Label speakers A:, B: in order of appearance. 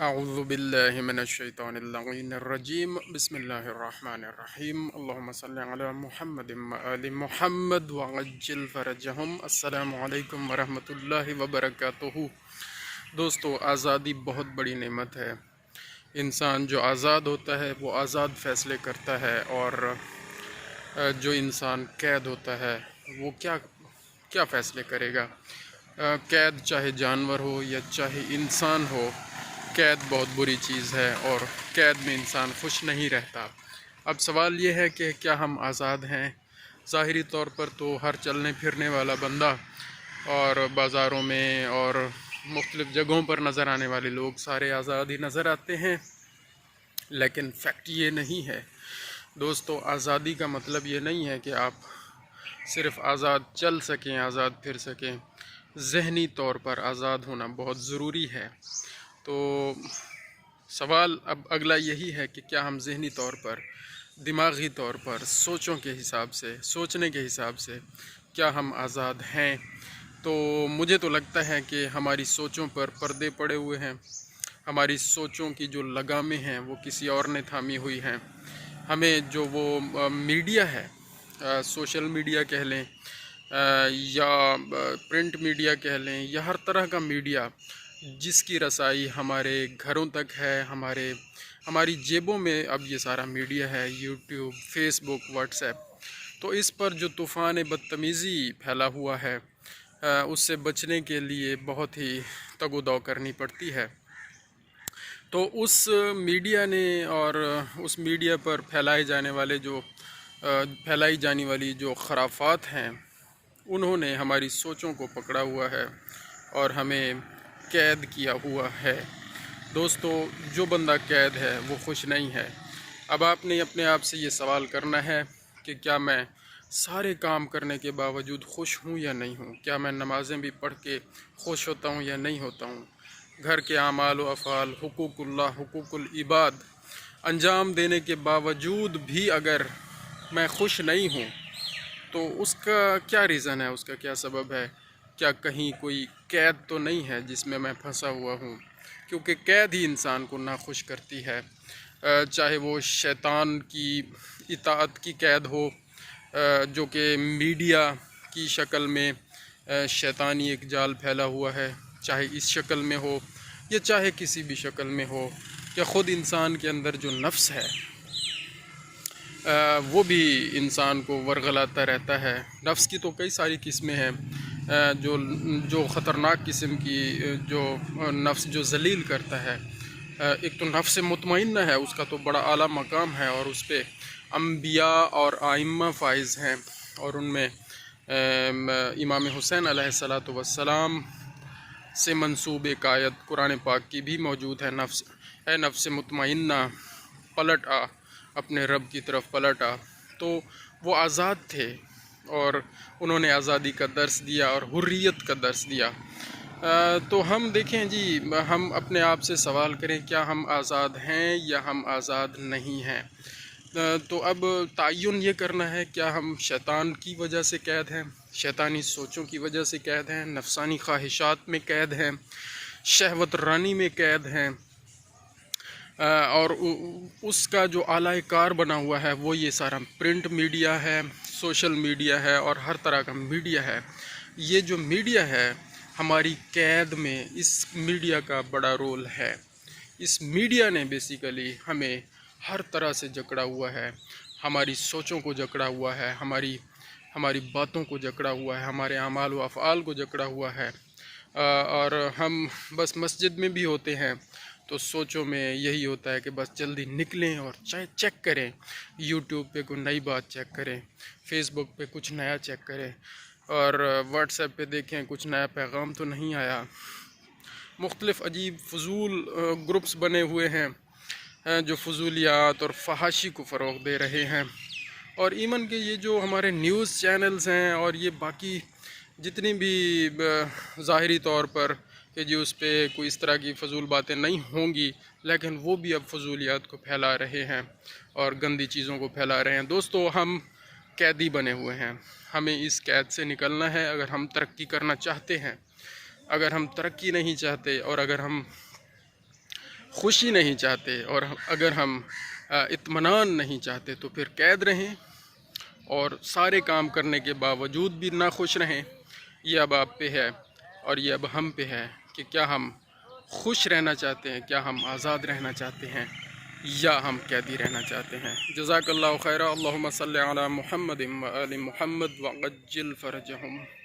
A: اعوذ باللہ من الشیطان اللعین الرجیم بسم اللہ الرحمن الرحیم اللہم صلی علی محمد وآل محمد وعجل فرجہم۔ السلام علیکم ورحمۃ اللہ وبرکاتہ۔ دوستو، آزادی بہت بڑی نعمت ہے۔ انسان جو آزاد ہوتا ہے وہ آزاد فیصلے کرتا ہے، اور جو انسان قید ہوتا ہے وہ کیا فیصلے کرے گا؟ قید چاہے جانور ہو یا چاہے انسان ہو، قید بہت بری چیز ہے، اور قید میں انسان خوش نہیں رہتا۔ اب سوال یہ ہے کہ کیا ہم آزاد ہیں؟ ظاہری طور پر تو ہر چلنے پھرنے والا بندہ اور بازاروں میں اور مختلف جگہوں پر نظر آنے والے لوگ سارے آزاد ہی نظر آتے ہیں، لیکن فیکٹ یہ نہیں ہے۔ دوستو، آزادی کا مطلب یہ نہیں ہے کہ آپ صرف آزاد چل سکیں، آزاد پھر سکیں۔ ذہنی طور پر آزاد ہونا بہت ضروری ہے۔ تو سوال اب اگلا یہی ہے کہ کیا ہم ذہنی طور پر، دماغی طور پر، سوچنے کے حساب سے کیا ہم آزاد ہیں؟ تو مجھے تو لگتا ہے کہ ہماری سوچوں پر پردے پڑے ہوئے ہیں، ہماری سوچوں کی جو لگامیں ہیں وہ کسی اور نے تھامی ہوئی ہیں۔ ہمیں جو وہ میڈیا ہے، سوشل میڈیا کہہ لیں یا پرنٹ میڈیا کہہ لیں، یا ہر طرح کا میڈیا جس کی رسائی ہمارے گھروں تک ہے، ہماری جیبوں میں اب یہ سارا میڈیا ہے، یوٹیوب، فیس بک، واٹس ایپ، تو اس پر جو طوفان بدتمیزی پھیلا ہوا ہے، اس سے بچنے کے لیے بہت ہی تگ و دو کرنی پڑتی ہے۔ تو اس میڈیا نے اور اس میڈیا پر پھیلائی جانے والی جو خرافات ہیں، انہوں نے ہماری سوچوں کو پکڑا ہوا ہے اور ہمیں قید کیا ہوا ہے۔ دوستو، جو بندہ قید ہے وہ خوش نہیں ہے۔ اب آپ نے اپنے آپ سے یہ سوال کرنا ہے کہ کیا میں سارے کام کرنے کے باوجود خوش ہوں یا نہیں ہوں؟ کیا میں نمازیں بھی پڑھ کے خوش ہوتا ہوں یا نہیں ہوتا ہوں؟ گھر کے اعمال و افعال، حقوق اللہ، حقوق العباد انجام دینے کے باوجود بھی اگر میں خوش نہیں ہوں تو اس کا کیا ریزن ہے، اس کا کیا سبب ہے؟ کیا کہیں کوئی قید تو نہیں ہے جس میں پھنسا ہوا ہوں؟ کیونکہ قید ہی انسان کو ناخوش کرتی ہے، چاہے وہ شیطان کی اطاعت کی قید ہو، جو کہ میڈیا کی شکل میں شیطانی ایک جال پھیلا ہوا ہے، چاہے اس شکل میں ہو یا چاہے کسی بھی شکل میں ہو، یا خود انسان کے اندر جو نفس ہے وہ بھی انسان کو ورغلاتا رہتا ہے۔ نفس کی تو کئی ساری قسمیں ہیں، جو خطرناک قسم کی جو نفس جو ذلیل کرتا ہے۔ ایک تو نفس مطمئنہ ہے، اس کا تو بڑا اعلیٰ مقام ہے، اور اس پہ انبیاء اور ائمہ فائز ہیں، اور ان میں امام حسین علیہ السلام سے منسوب ایک آیت قرآن پاک کی بھی موجود ہے، اے نفس مطمئنہ پلٹ آ، اپنے رب کی طرف پلٹ آ۔ تو وہ آزاد تھے اور انہوں نے آزادی کا درس دیا اور حریت کا درس دیا۔ تو ہم دیکھیں جی، ہم اپنے آپ سے سوال کریں، کیا ہم آزاد ہیں یا ہم آزاد نہیں ہیں؟ تو اب تعین یہ کرنا ہے، کیا ہم شیطان کی وجہ سے قید ہیں، شیطانی سوچوں کی وجہ سے قید ہیں، نفسانی خواہشات میں قید ہیں، شہوت رانی میں قید ہیں، اور اس کا جو اعلی کار بنا ہوا ہے وہ یہ سارا پرنٹ میڈیا ہے، سوشل میڈیا ہے، اور ہر طرح کا میڈیا ہے۔ یہ جو میڈیا ہے ہماری قید میں، اس میڈیا کا بڑا رول ہے۔ اس میڈیا نے بیسیکلی ہمیں ہر طرح سے جکڑا ہوا ہے، ہماری سوچوں کو جکڑا ہوا ہے، ہماری باتوں کو جکڑا ہوا ہے، ہمارے اعمال و افعال کو جکڑا ہوا ہے، اور ہم بس مسجد میں بھی ہوتے ہیں تو سوچوں میں یہی ہوتا ہے کہ بس جلدی نکلیں اور چیک کریں، یوٹیوب پہ کوئی نئی بات چیک کریں، فیس بک پہ کچھ نیا چیک کریں، اور واٹس ایپ پہ دیکھیں کچھ نیا پیغام تو نہیں آیا۔ مختلف عجیب فضول گروپس بنے ہوئے ہیں جو فضولیات اور فحاشی کو فروغ دے رہے ہیں، اور ایون کہ یہ جو ہمارے نیوز چینلز ہیں اور یہ باقی جتنی بھی ظاہری طور پر کہ جی اس پہ کوئی اس طرح کی فضول باتیں نہیں ہوں گی، لیکن وہ بھی اب فضولیات کو پھیلا رہے ہیں اور گندی چیزوں کو پھیلا رہے ہیں۔ دوستو، ہم قیدی بنے ہوئے ہیں، ہمیں اس قید سے نکلنا ہے اگر ہم ترقی کرنا چاہتے ہیں۔ اگر ہم ترقی نہیں چاہتے اور اگر ہم خوشی نہیں چاہتے اور اگر ہم اطمینان نہیں چاہتے تو پھر قید رہیں اور سارے کام کرنے کے باوجود بھی ناخوش رہیں۔ یہ اب آپ پہ ہے اور یہ اب ہم پہ ہے کہ کیا ہم خوش رہنا چاہتے ہیں، کیا ہم آزاد رہنا چاہتے ہیں یا ہم قیدی رہنا چاہتے ہیں۔ جزاک اللہ خیرہ۔ اللہم صلی علی محمد و آل محمد وعجل فرجہم۔